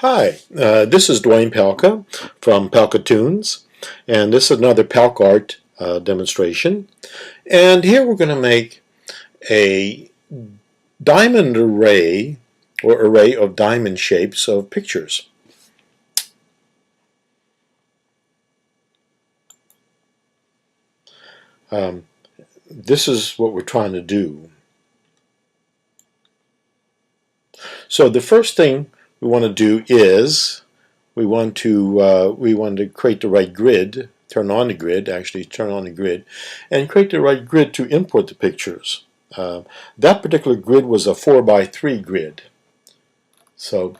Hi, this is Dwayne Palka from Pal Katoonz, and this is another PalkArt demonstration. And here we're going to make a diamond array, or array of diamond shapes of pictures. This is what we're trying to do. So the first thing we want to do is we want to create the right grid, turn on the grid, and create the right grid to import the pictures. That particular grid was a 4x3 grid. So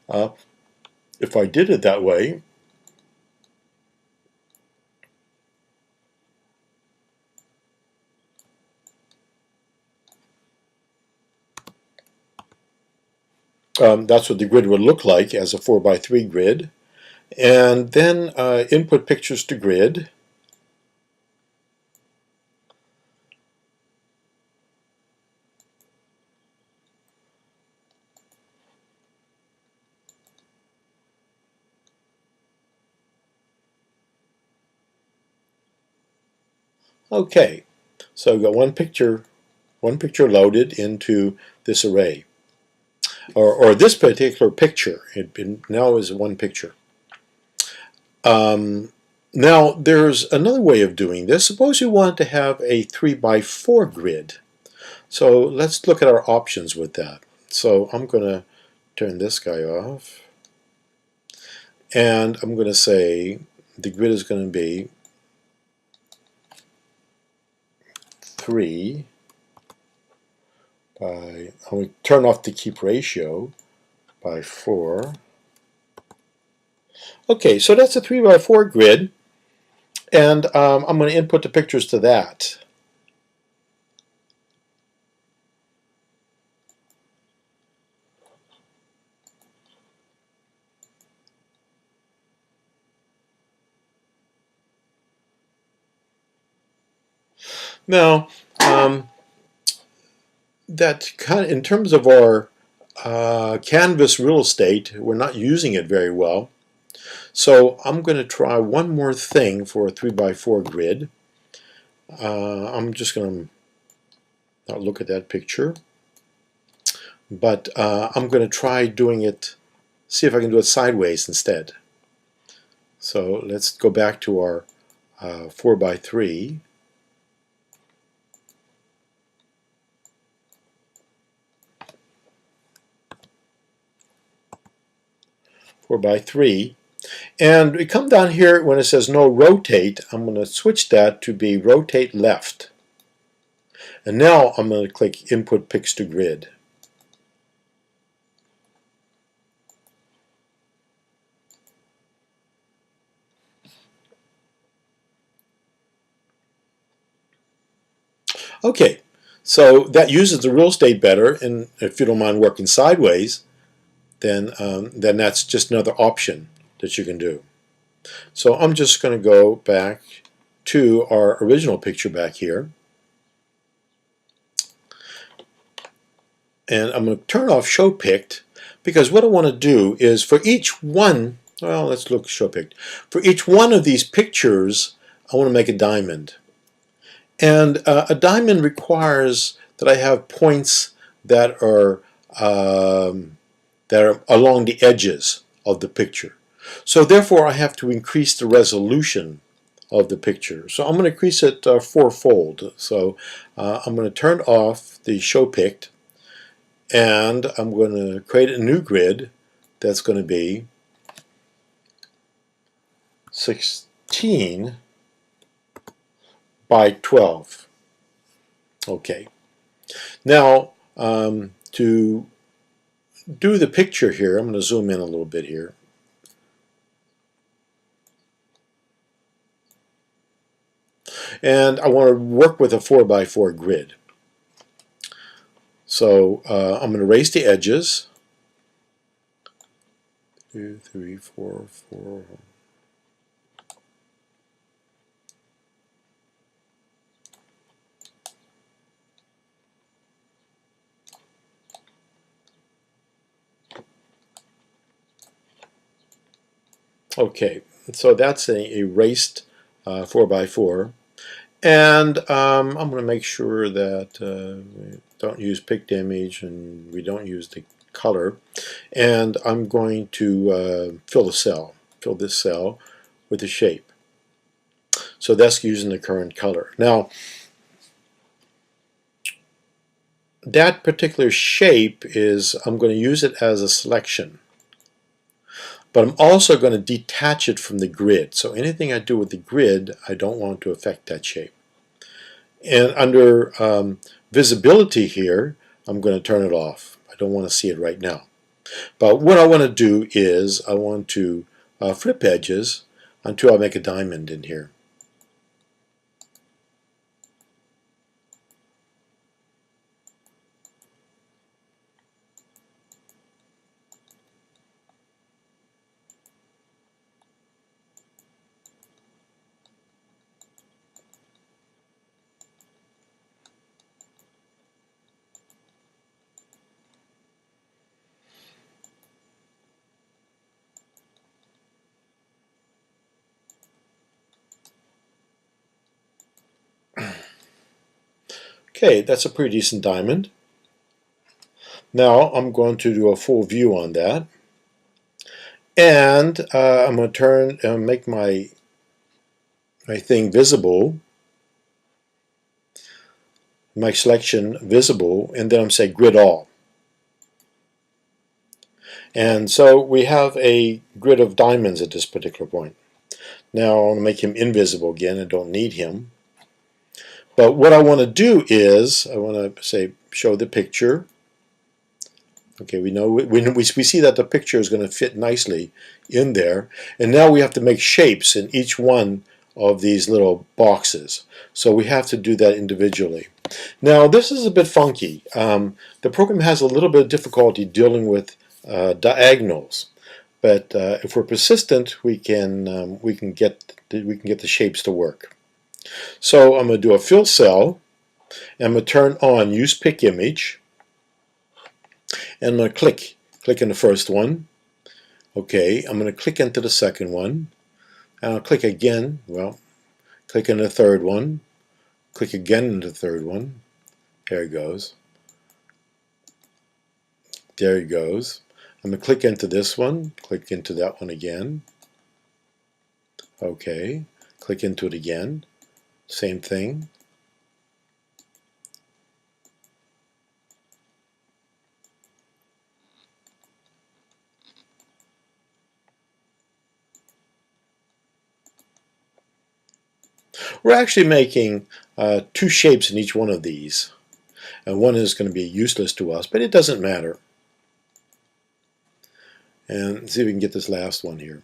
uh, if I did it that way, that's what the grid would look like as a 4x3 grid. And then input pictures to grid. Okay, so I've got one picture loaded into this array, or this particular picture. It now is one picture. Now there's another way of doing this. Suppose you want to have a 3x4 grid. So let's look at our options with that. So I'm going to turn this guy off, and I'm going to say the grid is going to be 3 by, I'm going to turn off the keep ratio by 4. Okay, so that's a 3x4 grid, and I'm going to input the pictures to that. Now, that kind of, in terms of our canvas real estate, we're not using it very well. So I'm going to try one more thing for a 3x4 grid. I'm just going to not look at that picture, but I'm going to try doing it, see if I can do it sideways instead. So let's go back to our 4x3. And we come down here when it says no rotate. I'm going to switch that to be rotate left. And now I'm going to click input pics to grid. Okay, so that uses the real estate better, and if you don't mind working sideways, then that's just another option that you can do. So I'm just going to go back to our original picture back here, and I'm going to turn off show picked, because what I want to do is for each one, well, let's look show picked. For each one of these pictures, I want to make a diamond. And a diamond requires that I have points that are along the edges of the picture. So therefore I have to increase the resolution of the picture. So I'm going to increase it fourfold. So I'm going to turn off the show picked, and I'm going to create a new grid that's going to be 16 by 12. Okay. Now to do the picture here, I'm going to zoom in a little bit here. And I want to work with a 4x4 grid. So I'm going to erase the edges. 2, 3, 4, 4. Okay, so that's a erased 4x4. And I'm going to make sure that we don't use picked image and we don't use the color. And I'm going to fill this cell with the shape. So that's using the current color. Now, that particular shape I'm going to use it as a selection. But I'm also going to detach it from the grid. So anything I do with the grid, I don't want to affect that shape. And under visibility here, I'm going to turn it off. I don't want to see it right now. But what I want to do is I want to flip edges until I make a diamond in here. Okay, that's a pretty decent diamond. Now I'm going to do a full view on that. And I'm going to make my thing visible, my selection visible, and then I'm say grid all. And so we have a grid of diamonds at this particular point. Now I want to make him invisible again. I don't need him. But what I want to do is I want to say show the picture. Okay, we see that the picture is going to fit nicely in there. And now we have to make shapes in each one of these little boxes. So we have to do that individually. Now this is a bit funky. The program has a little bit of difficulty dealing with diagonals. But if we're persistent, we can get the shapes to work. So I'm going to do a fill cell, and I'm going to turn on use pick image, and I'm going to click in the first one. Okay, I'm going to click into the second one, and I'll click again. Well, click in the third one, click again in the third one. There it goes. There it goes. I'm going to click into this one, click into that one again. Okay, click into it again. Same thing. We're actually making two shapes in each one of these. And one is going to be useless to us, but it doesn't matter. And see if we can get this last one here.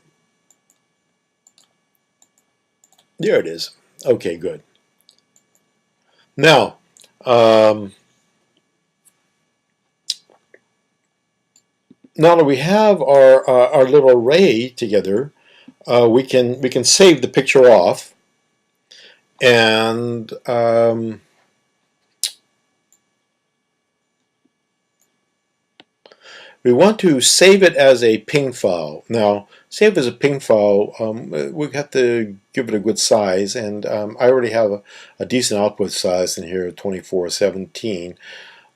There it is. Okay, good. Now, now that we have our little array together, we can save the picture off, and we want to save it as a PNG file. Now, save as a PNG file, we have to give it a good size, and I already have a decent output size in here, 2417.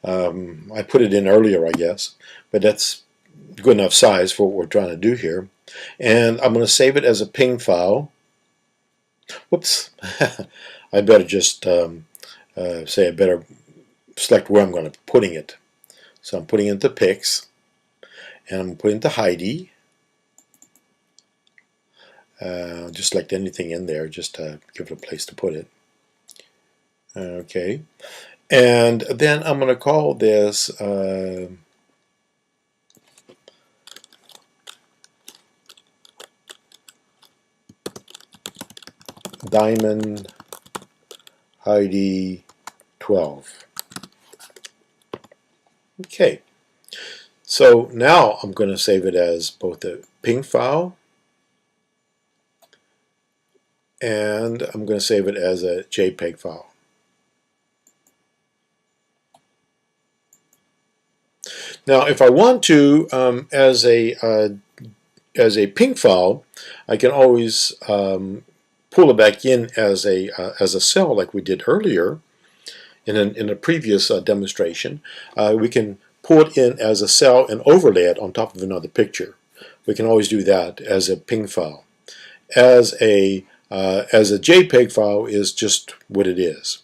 I put it in earlier, I guess, but that's good enough size for what we're trying to do here. And I'm going to save it as a PNG file. Whoops, I better just say I better select where I'm going to be putting it. So I'm putting it into pics, and I'm putting it into Heidi. Just select anything in there, just to give it a place to put it. Okay, and then I'm going to call this Diamond Heidi 12. Okay, so now I'm going to save it as both a PNG file, and I'm going to save it as a JPEG file. Now, if I want to, as a as a ping file, I can always pull it back in as a cell like we did earlier in a previous demonstration. We can pull it in as a cell and overlay it on top of another picture. We can always do that as a ping file. As a JPEG file is just what it is.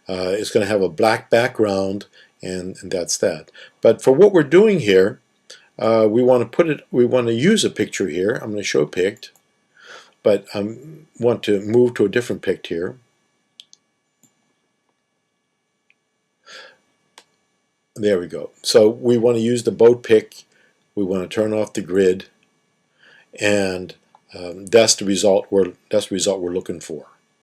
It's going to have a black background, and that's that. But for what we're doing here, we want to use a picture here. I'm going to show pict, but I want to move to a different pict here. There we go. So we want to use the boat pick. We want to turn off the grid, and that's the result we're looking for.